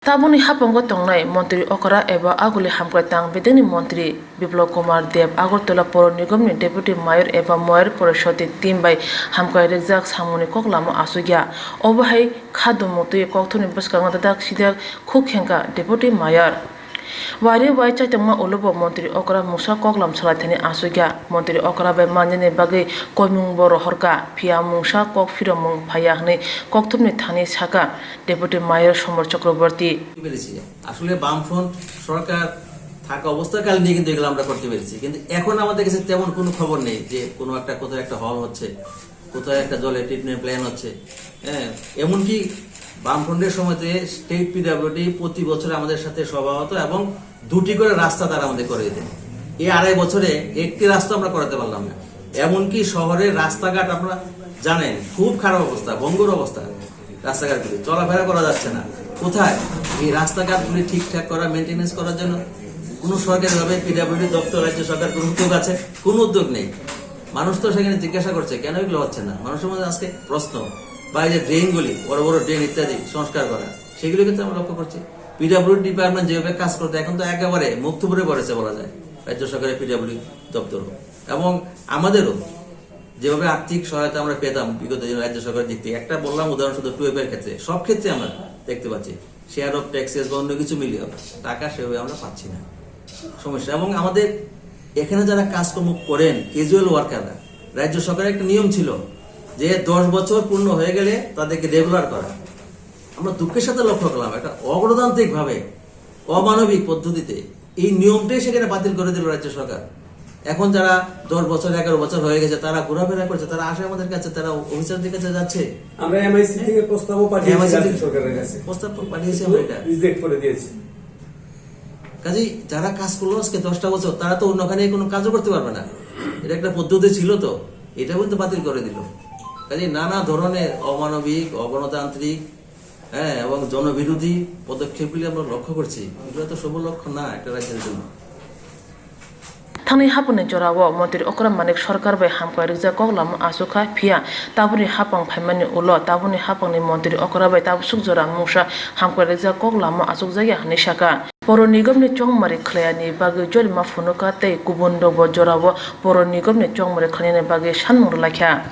Tabuni hapongo tongnai Mantri Okra eba aguli hamkrai tang bedeni Mantri Biplop Kumar Deb Agartala Poro Nigomni Deputy Mayor eba Mayor Porishoti team by hamkrai rejak samuni koklamo asugya obahai khadumutu kokthoni baskanga dadak sidak khukhenka Deputy Mayor Wari wai chaitangma ulubo Mantri Okra musa koklam salathani asugya Mantri Okra bai manjane bagai koimung boro horka phia musa kok firomung phayahni kokthumni thani saka Deputy Mayor Somar Chakraborty আসলে বামফ্রন্ট সরকার থাকা অবস্থাকাল নিয়ে কিন্তু এগুলো আমরা করতে পেরেছি কিন্তু এখন আমাদের কাছে তেমন কোনো খবর নেই যে কোনো একটা কোথাও একটা হল হচ্ছে কোথাও একটা জলের ট্রিটমেন্ট প্ল্যান হচ্ছে হ্যাঁ এমনকি বামফ্রন্টের সময়তে স্টেট পিডব্লিউডি প্রতি বছর আমাদের সাথে সভা হতো এবং দুটি করে রাস্তা তারা আমাদের করে দিতেন এই আড়াই বছরে একটি রাস্তা আমরা করাতে পারলাম না এমনকি শহরের রাস্তাঘাট আপনারা জানেন খুব খারাপ অবস্থা ভঙ্গুর অবস্থা রাস্তাঘাটগুলি চলাফেরা করা যাচ্ছে না কোথায় এই রাস্তাঘাটগুলি ঠিকঠাক করা মেনটেন্যান্স করার জন্য কোনো সরকারিভাবে পিডব্লিউডি দপ্তর রাজ্য সরকার কোনো উদ্যোগ আছে কোনো উদ্যোগ নেই মানুষ তো সেখানে জিজ্ঞাসা করছে কেন এগুলো হচ্ছে না মানুষের মধ্যে আজকে প্রশ্ন বা এই যে ড্রেনগুলি বড় বড় ড্রেন ইত্যাদি সংস্কার করা সেগুলো কিন্তু আমরা লক্ষ্য করছি পিডব্লিউডি ডিপার্টমেন্ট যেভাবে কাজ করতে এখন তো একেবারে মুক্তপুরে পড়েছে বলা যায় রাজ্য সরকারের পিডব্লিউডি দপ্তর এবং আমাদেরও যেভাবে আর্থিক সহায়তা আমরা পেতাম বিগত দিনে রাজ্য সরকারের দিক থেকে একটা বললাম উদাহরণ শুধু টুয়েবের ক্ষেত্রে সব ক্ষেত্রে আমরা দেখতে পাচ্ছি শেয়ার অফ ট্যাক্সেস বা অন্য কিছু মিলিয়ে টাকা সেভাবে আমরা পাচ্ছি না সমস্যা এবং আমাদের এখানে যারা কাজকর্ম করেন ক্যাজুয়াল ওয়ার্কাররা রাজ্য সরকারের একটা নিয়ম ছিল যে 10 বছর পূর্ণ হয়ে গেলে তাদেরকে রেগুলার করা আমরা দুঃখের সাথে লক্ষ্য করলাম একটা অগণতান্ত্রিক ভাবে অমানবিক পদ্ধতিতে এই নিয়মটাই সেখানে বাতিল করে দিল রাজ্য সরকার এখন যারা 10 বছর 11 বছর হয়ে গেছে তারা ঘোরাফেরা করছে তারা আসে আমাদের কাছে তারা অফিসারদের কাছে যাচ্ছে আমরা এমআইসি থেকে প্রস্তাবও পাঠিয়েছি রাজ্য সরকারের কাছে প্রস্তাব পাঠিয়েছি আমরা এটা রিজেক্ট করে দিয়েছি কাজেই যারা কাজ করলো আজকে 10টা বছর তারা তো অন্যখানে কোনো কাজও করতে পারবে না এটা একটা পদ্ধতি ছিল তো এটা কিন্তু বাতিল করে দিল কাজেই নানা ধরনের অমানবিক অগণতান্ত্রিক হ্যাঁ এবং জনবিরোধী পদক্ষেপগুলি আমরা লক্ষ্য করছি এগুলো তো শুভ লক্ষ্য না একটা রাজ্যের জন্য Thani hapuni jorawo Mantri Okra manik sarkar bai hamkrai rijak koklam asuka phia tabuni hapang phaimani ulo tabuni hapangni Mantri Okra bai tabsuk jora musa hamkrai rijak koklam asuk jaya hani saka Poro Nigomni chongmari khlayani bagi jolma phunuka tei kubun robo jorawo Poro Nigomni chongmari khlayani bagi sanmur lakha